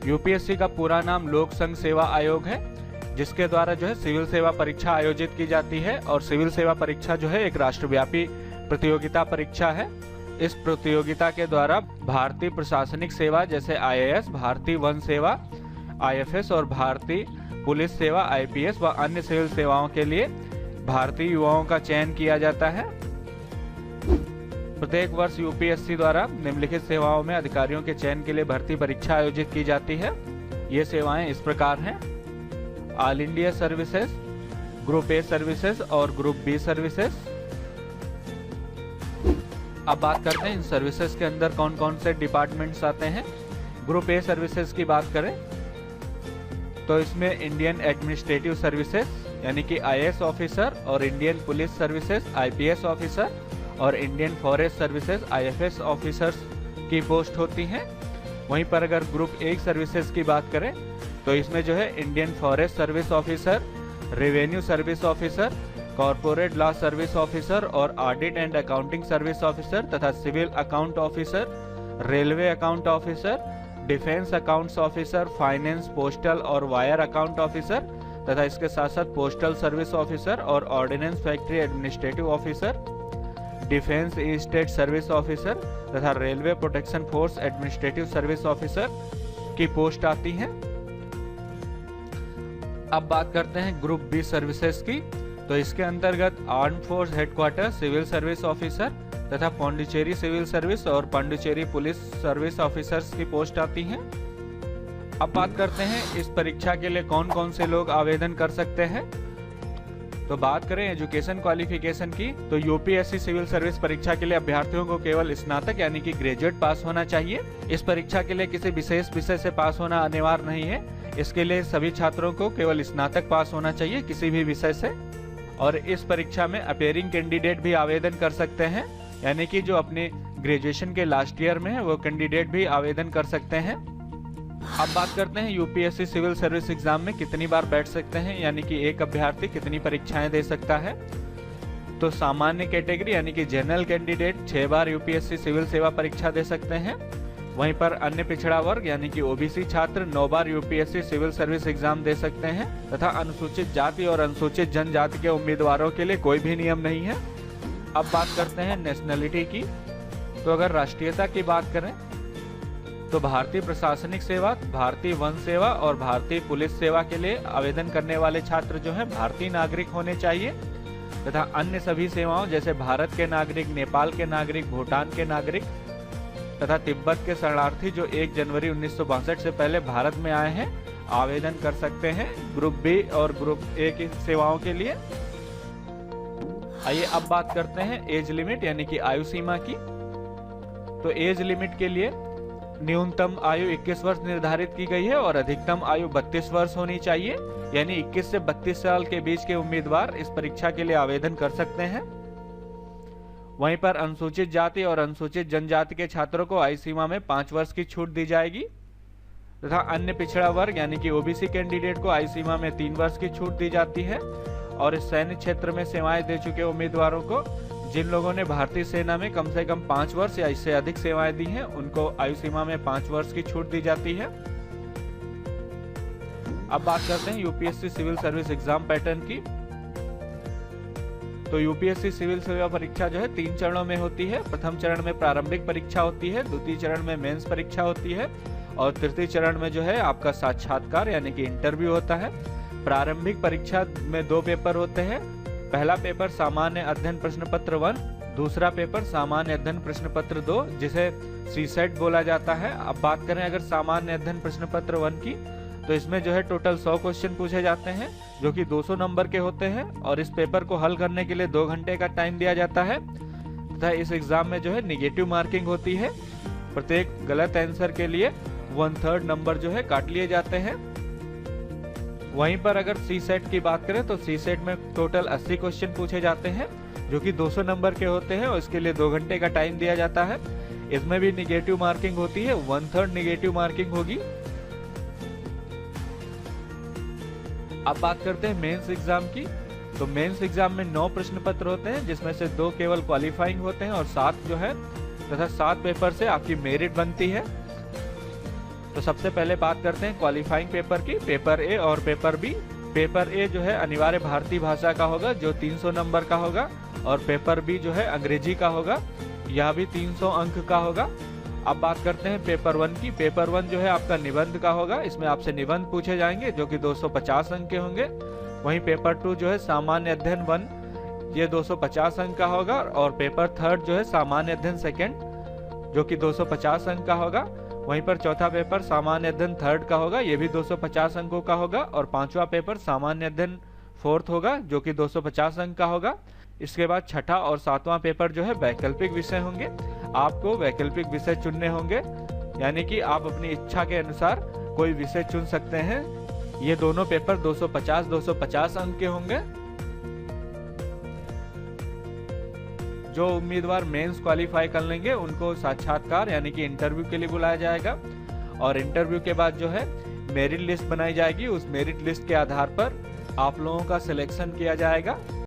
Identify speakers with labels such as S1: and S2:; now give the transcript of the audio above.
S1: UPSC का पूरा नाम लोक संघ सेवा आयोग है, जिसके द्वारा जो है सिविल सेवा परीक्षा आयोजित की जाती है। और सिविल सेवा परीक्षा जो है एक राष्ट्रव्यापी प्रतियोगिता परीक्षा है। इस प्रतियोगिता के द्वारा भारतीय प्रशासनिक सेवा जैसे आईएएस, भारतीय वन सेवा आईएफएस और भारतीय पुलिस सेवा आईपीएस व अन्य सिविल सेवाओं के लिए भारतीय युवाओं का चयन किया जाता है। प्रत्येक वर्ष यूपीएससी द्वारा निम्नलिखित सेवाओं में अधिकारियों के चयन के लिए भर्ती परीक्षा आयोजित की जाती है। ये सेवाएं इस प्रकार हैं: all India services, group A services और ग्रुप बी सर्विसेज। अब बात करते हैं इन सर्विसेज के अंदर कौन कौन से डिपार्टमेंट्स आते हैं। ग्रुप ए सर्विसेज की बात करें तो इसमें इंडियन एडमिनिस्ट्रेटिव सर्विसेज यानी कि आईएएस ऑफिसर और Indian police services IPS officer और Indian forest services IFS officers की पोस्ट होती हैं। वहीं पर अगर ग्रुप ए सर्विसेज की बात करें तो इसमें जो है Indian forest service officer, revenue service officer, corporate law service officer और audit and accounting service officer तथा civil account officer, railway account officer, defence accounts officer, finance, postal और वायर अकाउंट ऑफिसर तथा इसके साथ साथ पोस्टल सर्विस ऑफिसर और ordnance factory administrative officer, defence state service officer तथा railway protection force administrative service officer की post आती हैं। अब बात करते हैं ग्रुप बी सर्विसेज की। तो इसके अंतर्गत arm force headquarter civil service officer तथा पांडिचेरी सिविल सर्विस और पांडिचेरी पुलिस सर्विस ऑफिसर्स की पोस्ट आती हैं। अब बात करते हैं इस परीक्षा के लिए कौन कौन से लोग आवेदन कर सकते हैं। तो बात करें एजुकेशन क्वालिफिकेशन की तो यूपीएससी सिविल सर्विस परीक्षा के लिए अभ्यर्थियों को केवल स्नातक यानी कि ग्रेजुएट पास होना चाहिए। इस परीक्षा के लिए किसी विशेष विषय से पास होना अनिवार्य नहीं है। इसके लिए सभी छात्रों को केवल स्नातक पास होना चाहिए किसी भी विषय से। और इस परीक्षा में अपेयरिंग कैंडिडेट भी आवेदन कर सकते हैं, यानी कि जो अपने ग्रेजुएशन के लास्ट ईयर में है वो कैंडिडेट भी आवेदन कर सकते हैं। अब बात करते हैं यूपीएससी सिविल सर्विस एग्जाम में कितनी बार बैठ सकते हैं, यानी कि एक अभ्यर्थी कितनी परीक्षाएं दे सकता है। तो सामान्य कैटेगरी यानी कि जनरल कैंडिडेट 6 बार यूपीएससी सिविल सेवा परीक्षा दे सकते हैं। वहीं पर अन्य पिछड़ा वर्ग यानी कि ओबीसी छात्र 9 बार यूपीएससी सिविल सर्विस एग्जाम दे सकते हैं तथा अनुसूचित जाति और अनुसूचित जनजाति के उम्मीदवारों के लिए कोई भी नियम नहीं है। अब बात करते हैं नेशनलिटी की। तो अगर राष्ट्रीयता की बात करें तो भारतीय प्रशासनिक सेवा, भारतीय वन सेवा और भारतीय पुलिस सेवा के लिए आवेदन करने वाले छात्र जो है भारतीय नागरिक होने चाहिए तथा अन्य सभी सेवाओं जैसे भारत के नागरिक, नेपाल के नागरिक, भूटान के नागरिक तथा तिब्बत के शरणार्थी जो 1 जनवरी 1962 से पहले भारत में आए हैं आवेदन कर सकते हैं ग्रुप बी और ग्रुप ए की सेवाओं के लिए। आइए अब बात करते हैं एज लिमिट यानी कि आयु सीमा की। तो एज लिमिट के लिए न्यूनतम आयु 21 वर्ष निर्धारित की गई है और अधिकतम आयु 32 वर्ष होनी चाहिए, यानी 21 से 32 साल के बीच के उम्मीदवार इस परीक्षा के लिए आवेदन कर सकते हैं। वहीं पर अनुसूचित जाति और अनुसूचित जनजाति के छात्रों को आयु सीमा में 5 वर्ष की छूट दी जाएगी तथा अन्य पिछड़ा वर्ग यानी कि ओबीसी कैंडिडेट को आयु सीमा में 3 वर्ष की छूट दी जाती है। और इस सैन्य क्षेत्र में सेवाएं दे चुके उम्मीदवारों को, जिन लोगों ने भारतीय सेना में कम से कम 5 वर्ष या इससे अधिक सेवाएं दी हैं, उनको आयु सीमा में 5 वर्ष की छूट दी जाती है। अब बात करते हैं UPSC civil service exam pattern की। तो यूपीएससी सिविल सेवा परीक्षा जो है 3 चरणों में होती है। प्रथम चरण में प्रारंभिक परीक्षा होती है, द्वितीय चरण में मेंस परीक्षा होती है और तृतीय चरण में जो है आपका साक्षात्कार यानी कि इंटरव्यू होता है। प्रारंभिक परीक्षा में 2 पेपर होते हैं। पहला पेपर सामान्य अध्ययन प्रश्न पत्र 1, दूसरा पेपर सामान्य अध्ययन प्रश्न पत्र 2 जिसे सीसेट बोला जाता है। अब बात करें अगर सामान्य अध्ययन प्रश्न पत्र 1 की तो इसमें जो है टोटल 100 क्वेश्चन पूछे जाते हैं जो कि 200 नंबर के होते हैं और इस पेपर को हल करने के लिए 2 घंटे का टाइम दिया जाता है तथा इस एग्जाम में जो है निगेटिव मार्किंग होती है। प्रत्येक गलत आंसर के लिए 1/3 नंबर जो है काट लिए जाते हैं। वहीं पर अगर सी सेट की बात करें तो सी सेट में टोटल 80 क्वेश्चन पूछे जाते हैं जो कि 200 नंबर के होते हैं और इसके लिए 2 घंटे का टाइम दिया जाता है। इसमें भी निगेटिव मार्किंग होती है, 1/3 निगेटिव मार्किंग होगी। अब बात करते हैं मेंस एग्जाम की। तो मेंस एग्जाम में 9 प्रश्न पत्र होते हैं जिसमें से 2 केवल क्वालिफाइंग होते हैं और 7 जो है तथा 7 पेपर से आपकी मेरिट बनती है। तो सबसे पहले बात करते हैं क्वालिफाइंग पेपर की, पेपर ए और पेपर बी। पेपर ए जो है अनिवार्य भारतीय भाषा का होगा जो 300 नंबर का होगा, और पेपर बी जो है अंग्रेजी का होगा, यह भी 300 अंक का होगा। अब बात करते हैं पेपर वन की। पेपर वन जो है आपका निबंध का होगा, इसमें आपसे निबंध पूछे जाएंगे जो कि 250 अंक के होंगे। वहीं पेपर टू जो है सामान्य अध्ययन वन, ये 250 अंक का होगा, और पेपर थर्ड जो है सामान्य अध्ययन सेकेंड जो कि 250 अंक का होगा। वहीं पर चौथा पेपर सामान्य अध्ययन थर्ड का होगा, ये भी 250 अंकों का होगा, और पांचवा पेपर सामान्य अध्ययन फोर्थ होगा जो कि 250 अंक का होगा। इसके बाद छठा और सातवां पेपर जो है वैकल्पिक विषय होंगे, आपको वैकल्पिक विषय चुनने होंगे, यानी कि आप अपनी इच्छा के अनुसार कोई विषय चुन सकते हैं। ये दोनों पेपर 250 अंक के होंगे। जो उम्मीदवार मेंस क्वालिफाई कर लेंगे उनको साक्षात्कार यानी कि इंटरव्यू के लिए बुलाया जाएगा, और इंटरव्यू के बाद जो है मेरिट लिस्ट बनाई जाएगी। उस मेरिट लिस्ट के आधार पर आप लोगों का सिलेक्शन किया जाएगा।